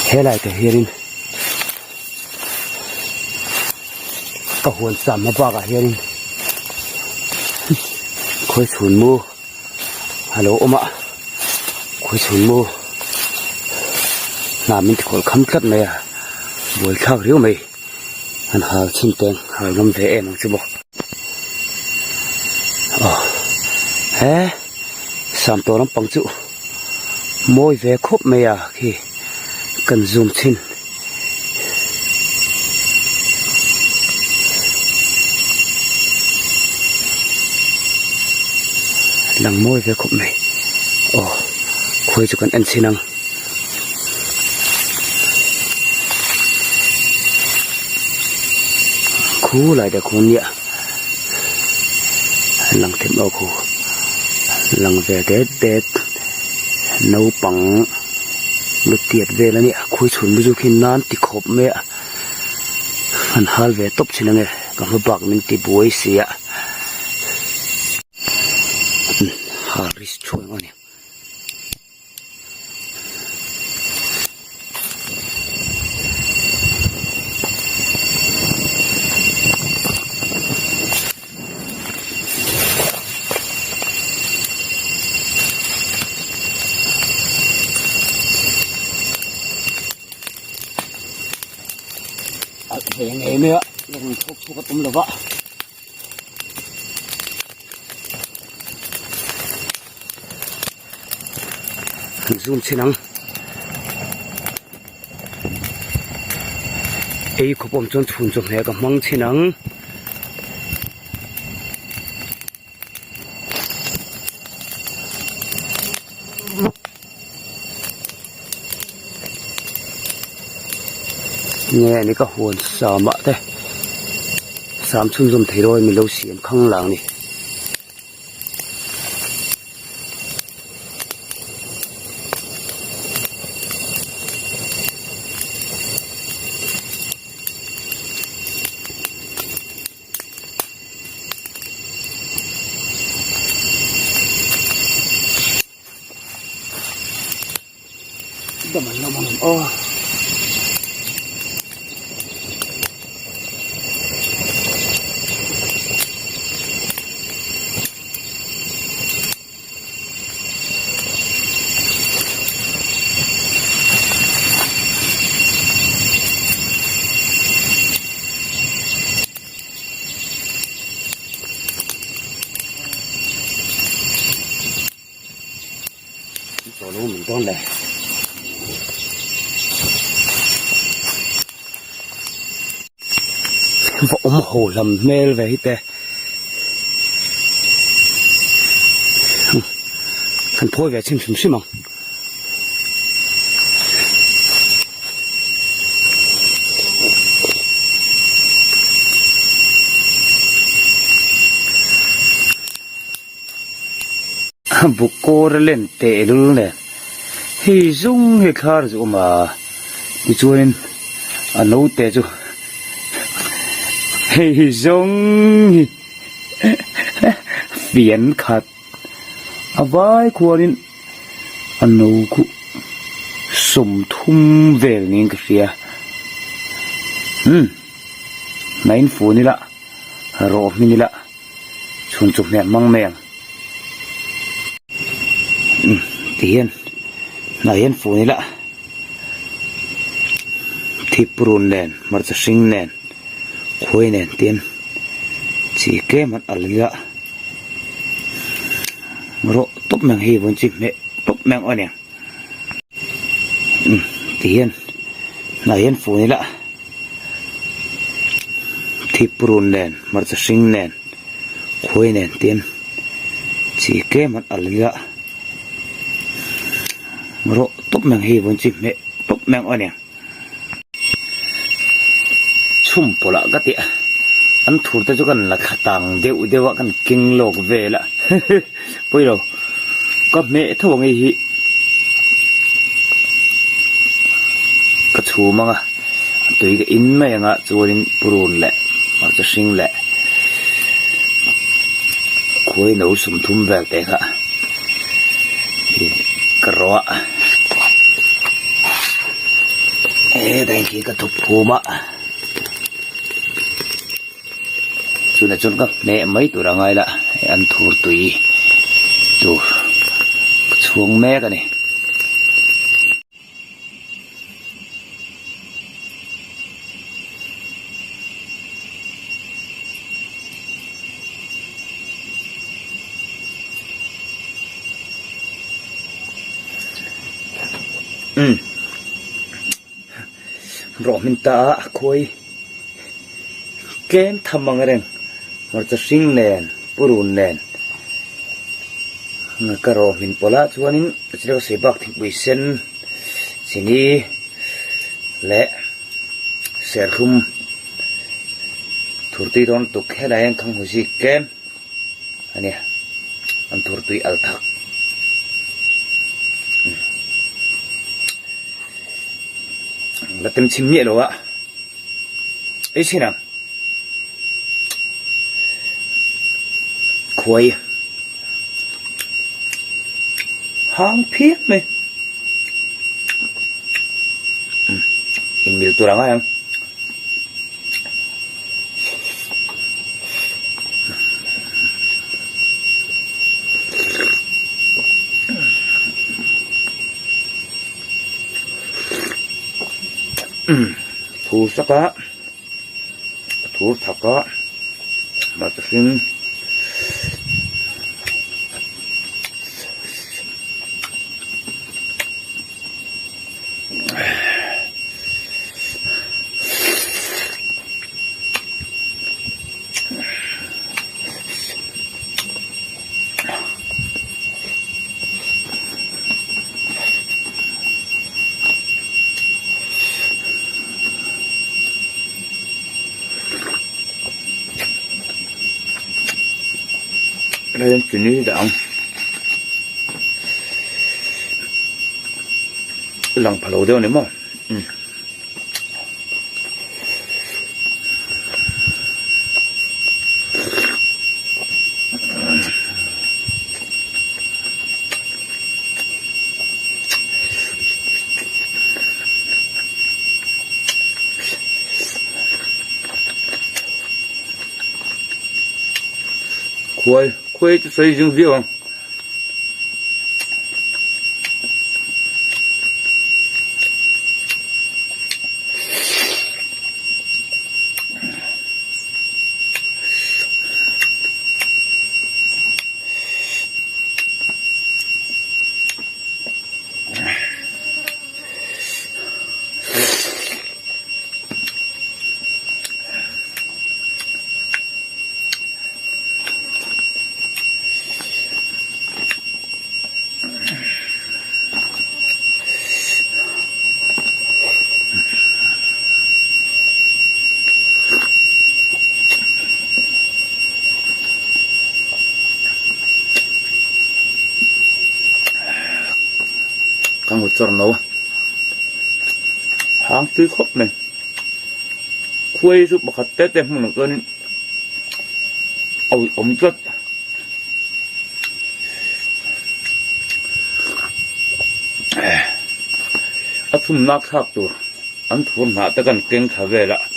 thế lại thì hiền có hồn sầm mà bạc à hiền khối chuồn mu hello oma khối chuồn mu làm mình khối khăm cất này à buổi khao riêu mày anh hào chim tên hào ngâm về em chứ bộ hé sắm tổ lắm bằng chữ môi về khúc mày à khi cần zoom xin lằng môi về khúc mày khuê cho con ăn xin năng khu lại để khu nhẹ lằng thêm ở khu lằng về tết nấu bằng lụt tiệt về là nhẹ khui chuồn bây giờ khi nan thì khop mẹ anh hal về top xin nghe còn một bạc mình thì buổi xía Haris chui ngon nhỉ về ngày nữa mình thúc thúc tôm là vợ zoom xin năng ấy có bom chôn chun chun này có măng xin năng nghe này có hồn sợ mạ thế sám chun zoom thấy rồi mình lâu xiêm khăng làng này đâm nó cho lũ mình đón lại vỗ hồ lầm mê về hết tè thành phôi về chim chim mong bục cô ra lên tệ luôn nè thì dung thì khá rồi mà đi chui anh nấu tệ chứ thì dung phiền khát à vai của anh anh nấu cụ sum thum về những cái phía nãy phụ ni lạ rồi mình lạ chun chụp nè mang mèng tiền này yên phụ này lạ thịt brun nền màจะ sinh nền khuê nền tiền chỉ cái mặt ở lạ rồi tốt mang hi vốn chim mẹ tốt mang oan nè tiền này yên phụ này lạ thịt brun nền màจะ sinh nền khuê nền tiền chỉ cái mặt ở lạ rồi tốt mang hi vốn chim mẹ tốt mang oan nè chum bỏ lạ cái tiệt anh thủ tới cho cần là khả tàng đều đều cần kinh lộc về lạ bây giờ có mẹ thằng ấy hi cái chú mà à tôi cái in mày ngã cho nên buồn lẹ mà cho sinh lẹ khối nấu sum thum về thế cả cái rõ đây khi cái thục phù mà chú này chôn các nè mấy tuổi đang ngay là ăn thua tùy tu xuống mẹ cái này rồi mình ta khôi kem thầm bằng cái mà ta sinh nền purun nền cái rồi mình bỏ lại cho nên chỉ có sẽ bạc thì bị sen sini lệ sẽ không thổi tùy đón tục hết là anh không có gì kem anh nè anh thổi tùy al thắc là tem chim nhẹ rồi ạ ấy thế nào khôi hang phía mày in mil tu lang thu sắc á thu thạc á mà ta xin đây chuyện như động lòng phải lỗ đeo nếu mà khôi cho xây dựng riêng càng một chọn nấu hàng tươi khóc này khuê giúp bạc tết em không được cơn ôi ống chất ắt thun nát khác rồi ăn thun hạ ta cần kinh thả về lại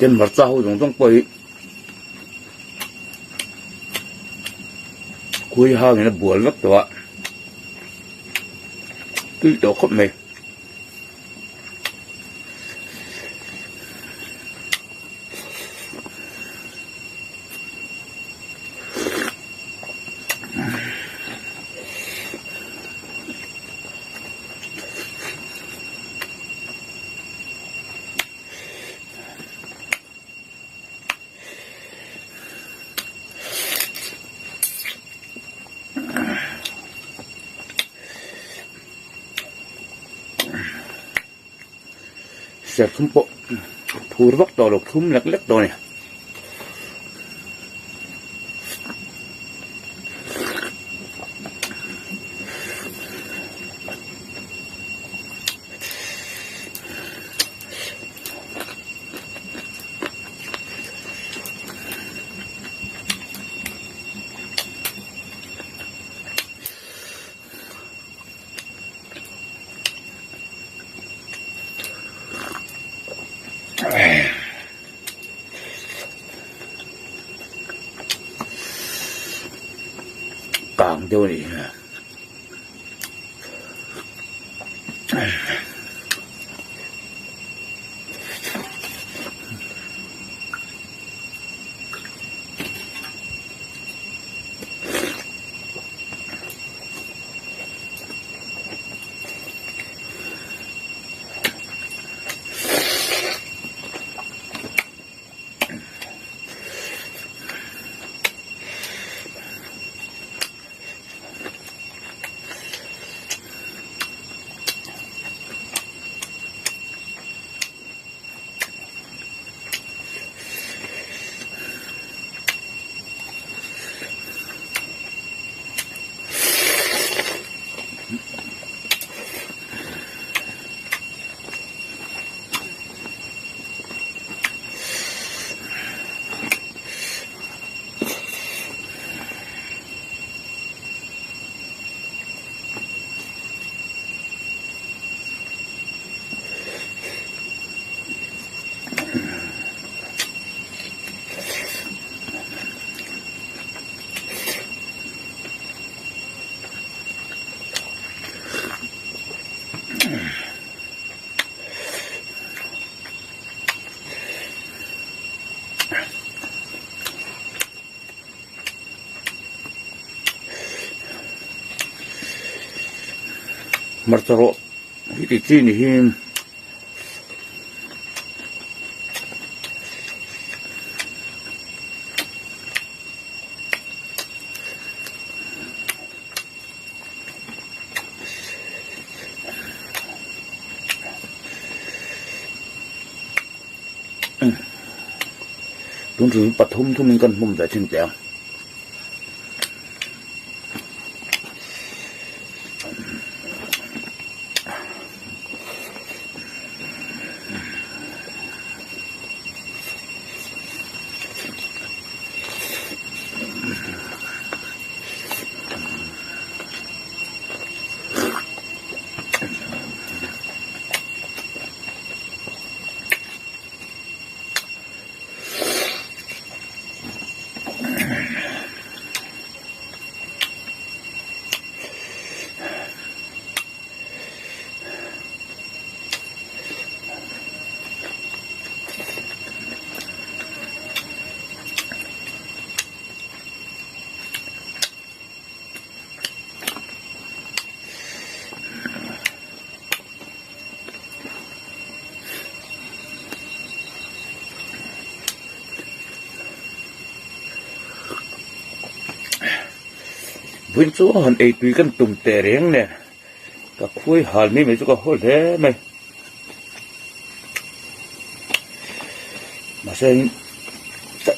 trên mặt sau dùng trong quầy cuối hai người nó buồn lắm rồi ạ tùy đồ khóc mày sẽ không bộ thu bắt đầu được thum lắc lắc rồi nè càng tiêu này martaro hiti chini him đúng rồi bắt hum thu mình cần hum tại trên tèo vinh số hòn ấy tùy căn tùng tè riêng nè cả khuấy hòn mấy chỗ có hôi thế mày mà sao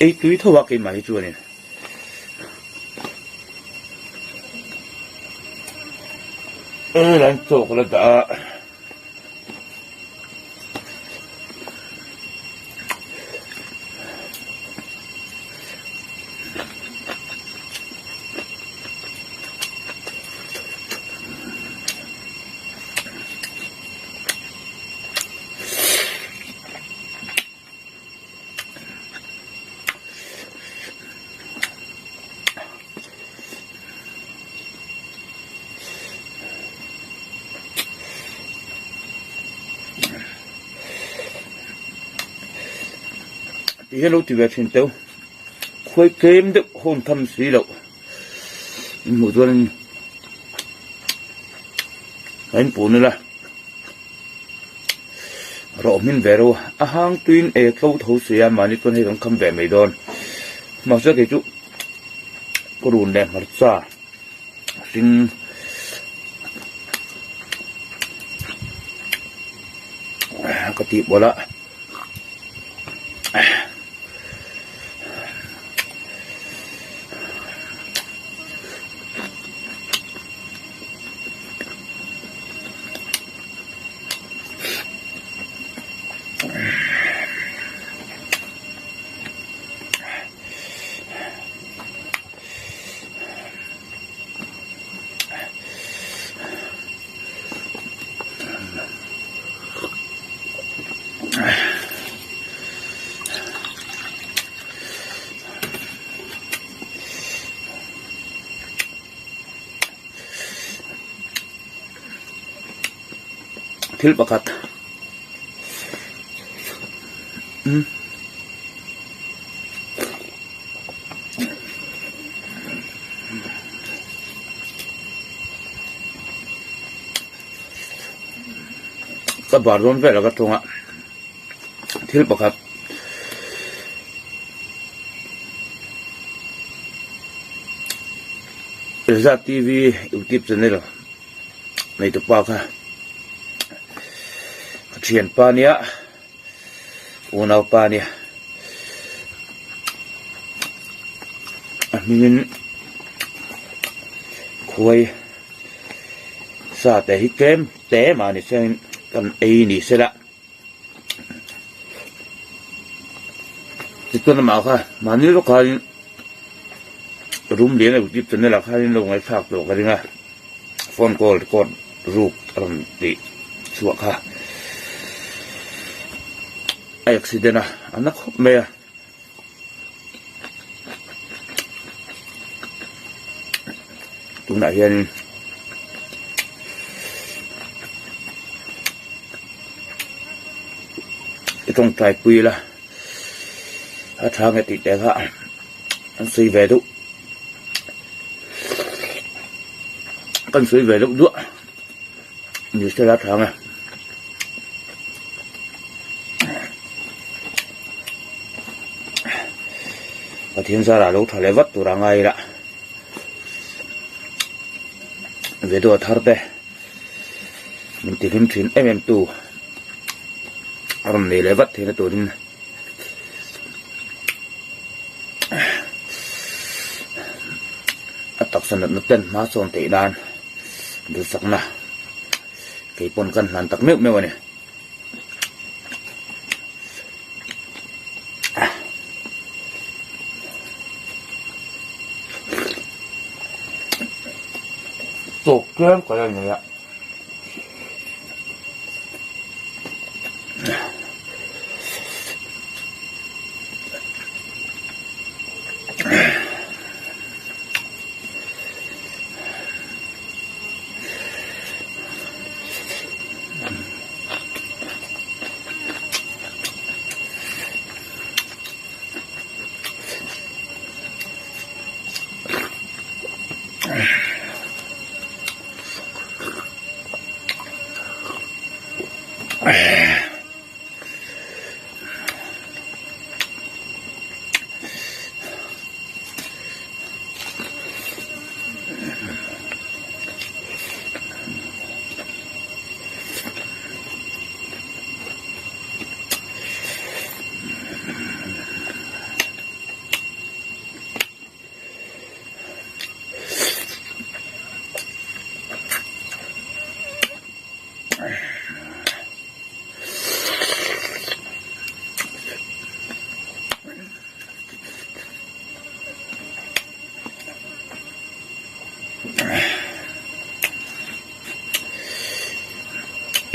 ấy tùy thôi cái máy chua này làm chỗ là đã hello ti ve thin teu khoi kem de hon tham si lo mu tuan anh pu ni la ro min vero a hang tuin e klo tho sia mani kon he dong kham ve mai don ma sa ke chu ko run le mar cha sin ka ti bola thil pakhat ka bar ron ve la ka tonga thil pakhat Elza TV YouTube channel nei to pa kha thian pa nia unau pa nia min khoi sa te hi kem te ma ni sen kan ei ni sela tikon ma kha mani ro kha room lian ai tip chen la kha in lo ngai phak lo ka ringa phone call record rup ram ti suwa kha accident anak khop me tung na hian itong trai pui la a thang ti te kha an sui ve du kan sui ve du du ni se la thang thiên gia là lâu thà lệ vắt tụ ra ngay đã về đồ thar pe mình tìm thuyền em tụ làm này lệ vắt thì nó tụ đi tập sản nó tên má son tệ đan được sắc na cái pon cần làm tắc miệng mèo này tổ kem có là này ạ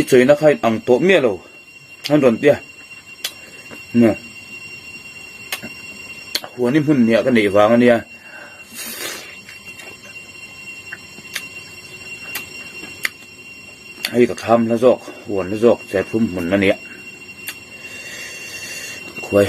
ít chơi nó khai ăn tổ mía rồi ăn đòn tia nè huống niệm hun nè cái này vàng anh nè hay cả tham nó dọc huống nó dọc sẽ phun mun nó nè quay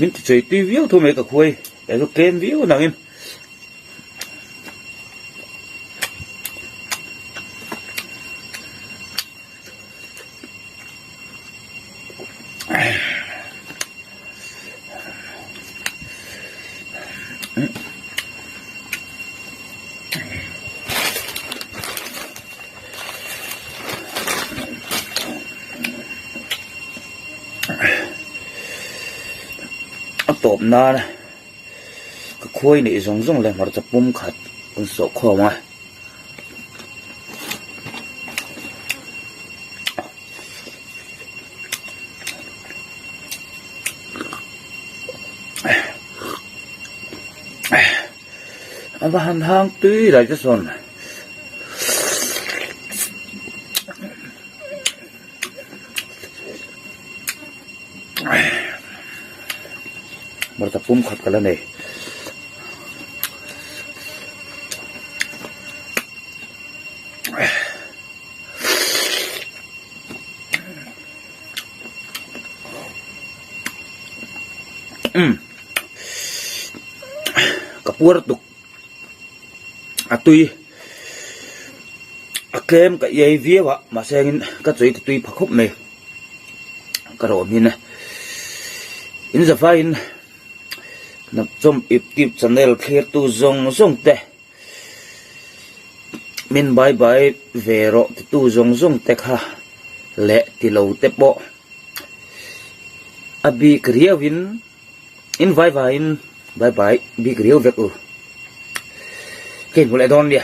mình chỉ chơi TV thôi mấy cả khuây để cho game view nào em tộp na này cái khuây này giống giống là mà tập bung khát con sọ kho mà và hàn hang tươi lại cho son tập bung khát cái này kapur tu atui akem ka yai vía wa mà sengin ka choi tui phakhup ne ka ro min in za fain nap chom ip tip channel kher tu zong zong te min bye bye vero tu zong zong te kha le ti lo te po abi kriya win in vai vai in bye bye bi kriya vek u ken hule don dia